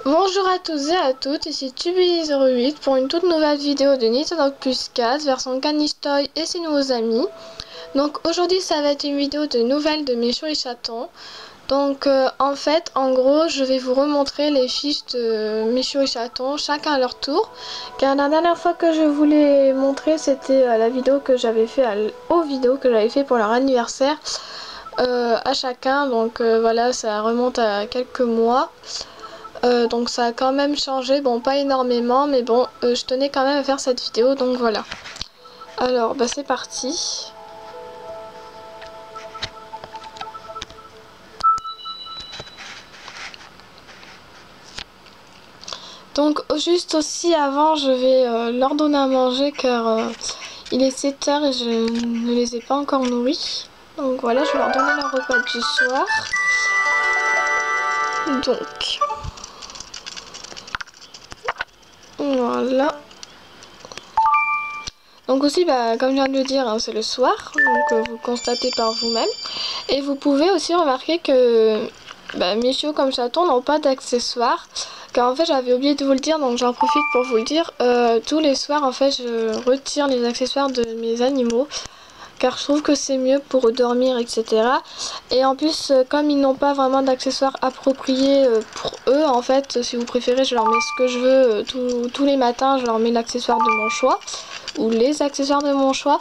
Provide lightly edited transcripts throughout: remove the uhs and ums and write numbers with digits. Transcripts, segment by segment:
Bonjour à tous et à toutes, ici Tubi08 pour une toute nouvelle vidéo de Nintendo Plus 4 version Canistoy et ses nouveaux amis. Donc aujourd'hui ça va être une vidéo de nouvelles de Michou et Chaton. Donc en fait, en gros, je vais vous remontrer les fiches de Michou et Chaton, chacun à leur tour. Car la dernière fois que je vous l'ai montré, c'était la vidéo que j'avais fait, pour leur anniversaire à chacun. Donc voilà, ça remonte à quelques mois. Donc ça a quand même changé, bon pas énormément, mais bon je tenais quand même à faire cette vidéo, donc voilà. Alors bah c'est parti. Donc juste aussi avant je vais leur donner à manger car il est 7 h et je ne les ai pas encore nourris. Donc voilà, je vais leur donner leur repas du soir. Donc voilà. Donc aussi, comme je viens de le dire, hein, c'est le soir, donc vous constatez par vous-même. Et vous pouvez aussi remarquer que Michou comme Chaton n'ont pas d'accessoires. Car en fait j'avais oublié de vous le dire, donc j'en profite pour vous le dire. Tous les soirs en fait je retire les accessoires de mes animaux. Car je trouve que c'est mieux pour dormir, etc. Et en plus, comme ils n'ont pas vraiment d'accessoires appropriés pour eux, en fait, si vous préférez, je leur mets ce que je veux. Tous les matins, je leur mets l'accessoire de mon choix. Ou les accessoires de mon choix.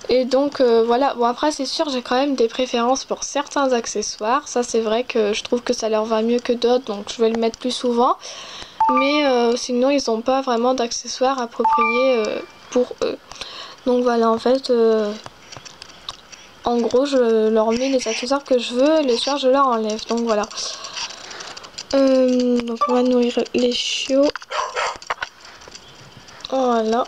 Et donc, voilà. Bon, après, c'est sûr, j'ai quand même des préférences pour certains accessoires. Ça, c'est vrai que je trouve que ça leur va mieux que d'autres. Donc, je vais le mettre plus souvent. Mais sinon, ils n'ont pas vraiment d'accessoires appropriés pour eux. Donc, voilà, en fait... En gros, je leur mets les accessoires que je veux, les soirs je leur enlève. Donc voilà. Donc on va nourrir les chiots. Voilà.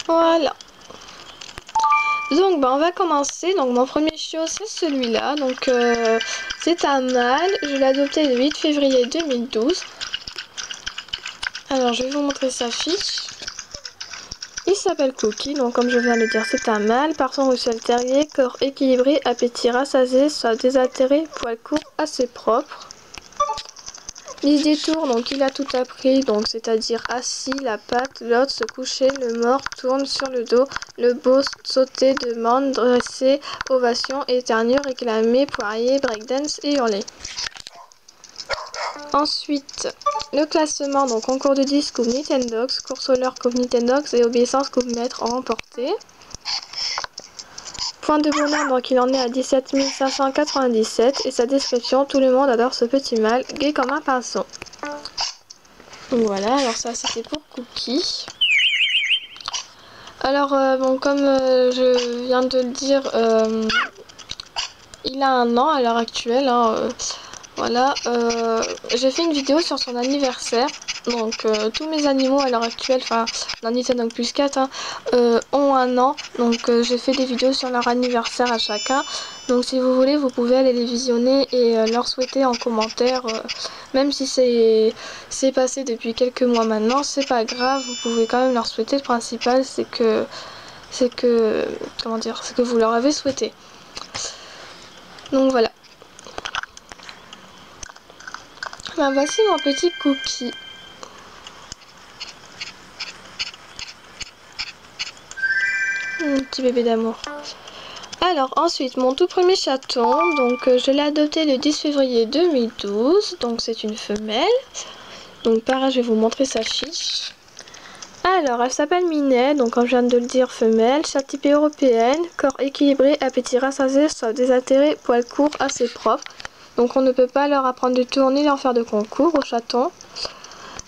Voilà. Donc on va commencer. Donc mon premier chiot c'est celui-là. Donc c'est un mâle. Je l'ai adopté le 8 février 2012. Alors je vais vous montrer sa fiche. Il s'appelle Cookie, donc comme je viens de le dire c'est un mâle, parson russell terrier, corps équilibré, appétit rassasié, soit désaltéré, poil court, assez propre. Liste des tours, donc il a tout appris, donc c'est-à-dire assis, la patte, l'autre, se coucher, le mort, tourne sur le dos, le beau, sauter, demande, dresser, ovation, éternuer, réclamer, poirier, breakdance et hurler. Ensuite, le classement, donc concours de disques coupe Nintendox, course au leurre coupe Nintendox et obéissance coupe maître remporté. Point de bonheur, donc il en est à 17 597 et sa description, tout le monde adore ce petit mâle, gai comme un pinson. Donc voilà, alors ça c'était pour Cookie. Alors bon, comme je viens de le dire, il a 1 an à l'heure actuelle, hein, voilà. J'ai fait une vidéo sur son anniversaire. Donc tous mes animaux à l'heure actuelle, enfin dans Nintendo Plus 4 hein, ont 1 an. Donc j'ai fait des vidéos sur leur anniversaire à chacun. Donc si vous voulez, vous pouvez aller les visionner et leur souhaiter en commentaire. Même si c'est passé depuis quelques mois maintenant, c'est pas grave, vous pouvez quand même leur souhaiter. Le principal c'est que comment dire, c'est que vous leur avez souhaité. Donc voilà. Voici mon petit Cookie. Mon petit bébé d'amour. Alors ensuite, mon tout premier chaton, donc je l'ai adopté le 10 février 2012, donc c'est une femelle. Donc pareil, je vais vous montrer sa fiche. Alors, elle s'appelle Minet, donc comme je viens de le dire, femelle, chatte typée européenne, corps équilibré, appétit rassasié, soit désaltéré, poil court, assez propre. Donc on ne peut pas leur apprendre de tour ni leur faire de concours aux chatons.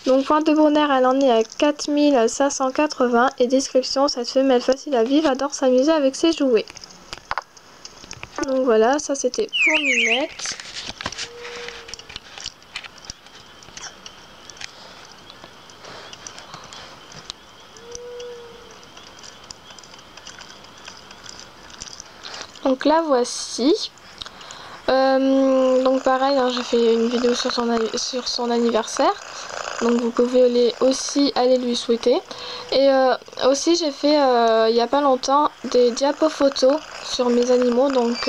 Donc point de bonheur, elle en est à 4580 et description, cette femelle facile à vivre adore s'amuser avec ses jouets. Donc voilà, ça c'était pour Minette. Donc la voici. Donc pareil, hein, j'ai fait une vidéo sur son anniversaire. Donc vous pouvez aussi aller lui souhaiter. Et aussi j'ai fait il n'y a pas longtemps des diapos photos sur mes animaux. Donc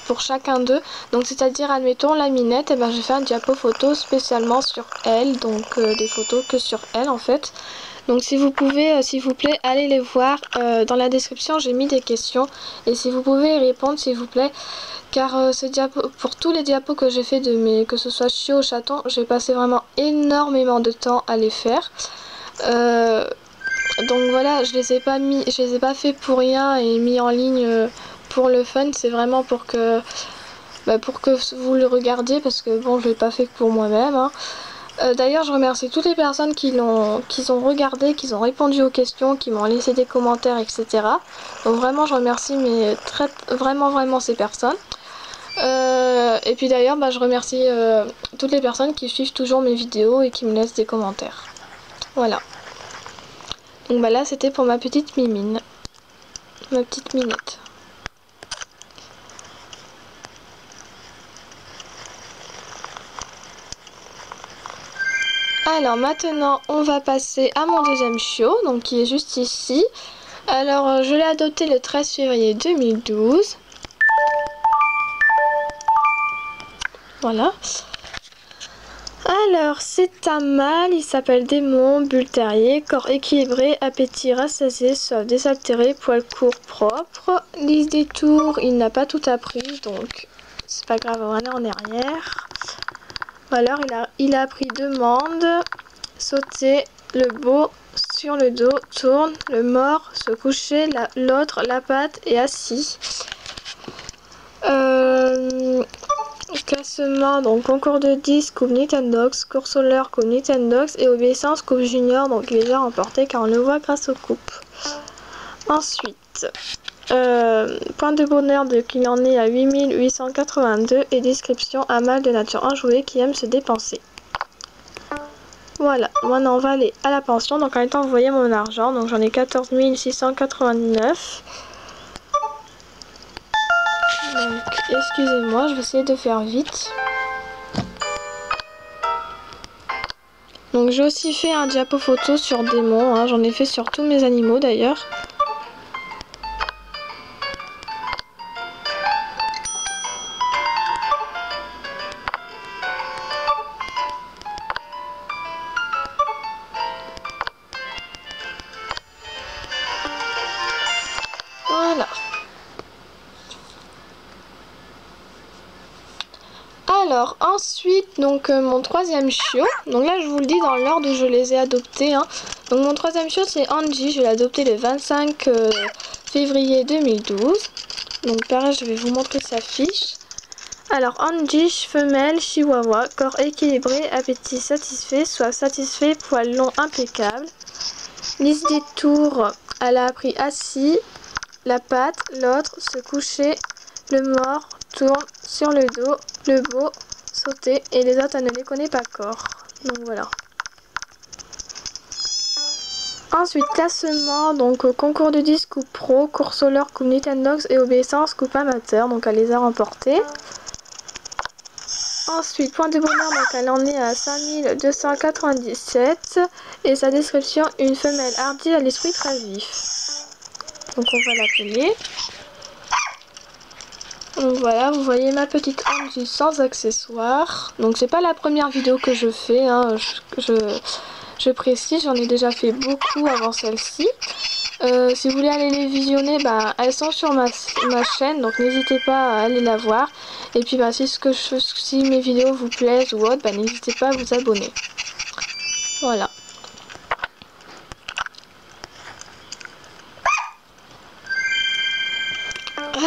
pour chacun d'eux. Donc c'est-à-dire admettons la Minette, et ben j'ai fait un diapo photo spécialement sur elle. Donc des photos que sur elle en fait. Donc si vous pouvez, s'il vous plaît, allez les voir. Dans la description j'ai mis des questions. Et si vous pouvez y répondre s'il vous plaît. Car pour tous les diapos que j'ai fait que ce soit chiot ou chaton, j'ai passé vraiment énormément de temps à les faire. Donc voilà, je les ai pas fait pour rien et mis en ligne pour le fun. C'est vraiment pour que vous le regardiez, parce que bon, je l'ai pas fait que pour moi-même. Hein. D'ailleurs, je remercie toutes les personnes qui ont regardé, qui ont répondu aux questions, qui m'ont laissé des commentaires, etc. Donc vraiment, je remercie vraiment ces personnes. Et puis d'ailleurs, je remercie toutes les personnes qui suivent toujours mes vidéos et qui me laissent des commentaires. Voilà. Donc là, c'était pour ma petite Mimine. Ma petite Minette. Alors maintenant, on va passer à mon deuxième chiot, donc qui est juste ici. Alors, je l'ai adopté le 13 février 2012. Voilà. Alors, c'est un mâle, il s'appelle Démon, bulle terrier, corps équilibré, appétit rassasié, soif désaltéré, poils courts propres. Liste des tours, il n'a pas tout appris, donc c'est pas grave, on est en arrière. Alors, il a appris demande, sauter, le beau, sur le dos, tourne, le mort, se coucher, l'autre, la patte et assis. Classement, donc concours de 10, Coupe Nintendox, course solaire, Coupe Nintendox et obéissance, Coupe Junior, donc il est déjà remporté car on le voit grâce aux coupes. Ensuite, point de bonheur de qu'il en est à 8882 et description à mâle de nature enjouée qui aime se dépenser. Voilà, maintenant on va aller à la pension, donc en même temps vous voyez mon argent, donc j'en ai 14 699. Donc, excusez-moi, je vais essayer de faire vite. Donc, j'ai aussi fait un diapo photo sur Démon. Hein, j'en ai fait sur tous mes animaux d'ailleurs. Voilà. Alors ensuite, donc mon troisième chiot, donc là je vous le dis dans l'ordre où je les ai adoptés. Hein. Donc mon troisième chiot c'est Angie, je l'ai adopté le 25 février 2012. Donc pareil, je vais vous montrer sa fiche. Alors Angie, femelle, chihuahua, corps équilibré, appétit satisfait, soif satisfait, poils longs impeccable. Liste des tours, elle a appris assis, la patte, l'autre, se coucher, le mort, tourne, sur le dos, le beau, sauter, et les autres elle ne les connaît pas corps. Donc voilà. Ensuite classement, donc concours de 10, coupe pro, course solaire, coupe Nintendox et obéissance, coupe amateur, donc elle les a remportés. Ensuite point de bonheur, donc elle en est à 5297 et sa description, une femelle hardie à l'esprit très vif. Donc on va l'appeler. Donc voilà, vous voyez ma petite Angie sans accessoires. Donc c'est pas la première vidéo que je fais, hein. Je précise, j'en ai déjà fait beaucoup avant celle-ci. Si vous voulez aller les visionner, elles sont sur ma chaîne, donc n'hésitez pas à aller la voir. Et puis si mes vidéos vous plaisent ou autre, n'hésitez pas à vous abonner. Voilà.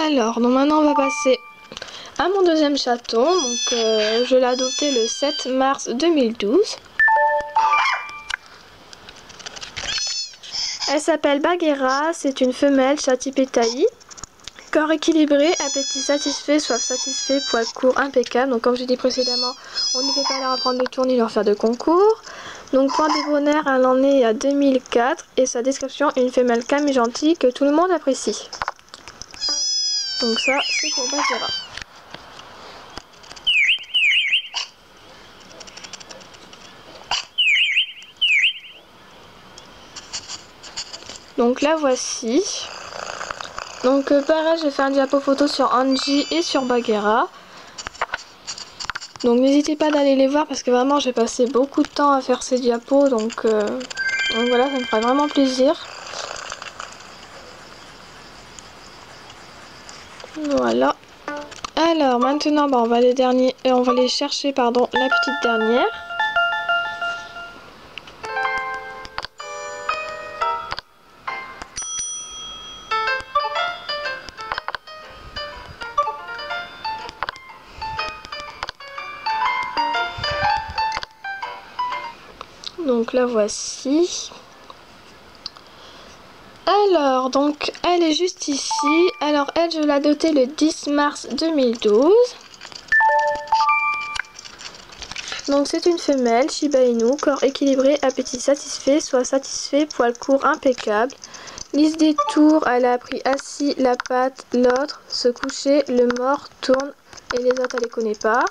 Alors, donc maintenant on va passer à mon deuxième chaton. Donc je l'ai adopté le 7 mars 2012. Elle s'appelle Bagheera, c'est une femelle Chatipetaï. Corps équilibré, appétit satisfait, soif satisfait, poils courts impeccable. Donc comme j'ai dit précédemment, on ne peut pas leur apprendre de tourner, leur faire de concours. Donc point de bonheur, elle en est à 2004 et sa description, une femelle calme et gentille que tout le monde apprécie. Donc ça, c'est pour Bagheera. Donc la voici. Donc pareil, j'ai fait un diapo photo sur Angie et sur Bagheera. Donc n'hésitez pas d'aller les voir parce que vraiment j'ai passé beaucoup de temps à faire ces diapos. Donc voilà, ça me ferait vraiment plaisir. Voilà. Alors maintenant on va les chercher la petite dernière. Donc la voici. Alors donc elle est juste ici. Alors elle, je l'ai dotée le 10 mars 2012. Donc c'est une femelle Shiba Inu, corps équilibré, appétit satisfait, soit satisfait, poil court impeccable. Lisse des tours, elle a appris assis, la patte, l'autre, se coucher, le mort, tourne, et les autres elle les connaît pas.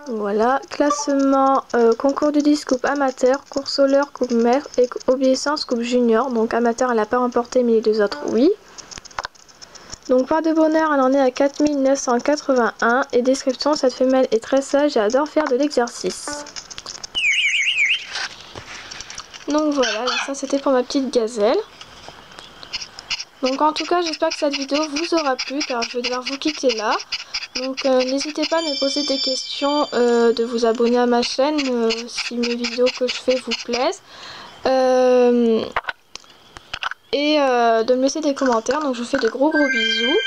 Voilà, classement concours du disque coupe amateur, course au leurre coupe maire et obéissance coupe junior. Donc amateur elle n'a pas remporté mais les deux autres oui. Donc part de bonheur elle en est à 4981 et description, cette femelle est très sage et adore faire de l'exercice. Donc voilà, ça c'était pour ma petite gazelle. Donc en tout cas j'espère que cette vidéo vous aura plu car je vais devoir vous quitter là. Donc n'hésitez pas à me poser des questions, de vous abonner à ma chaîne si mes vidéos que je fais vous plaisent. Et de me laisser des commentaires. Donc je vous fais de gros bisous.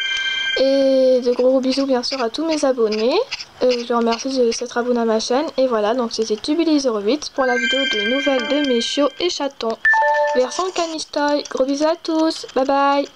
Et de gros bisous bien sûr à tous mes abonnés. Je les remercie de s'être abonnés à ma chaîne. Et voilà, donc c'était Tubili08 pour la vidéo de nouvelles de mes chiots et chatons. Version Canistoy. Gros bisous à tous. Bye bye.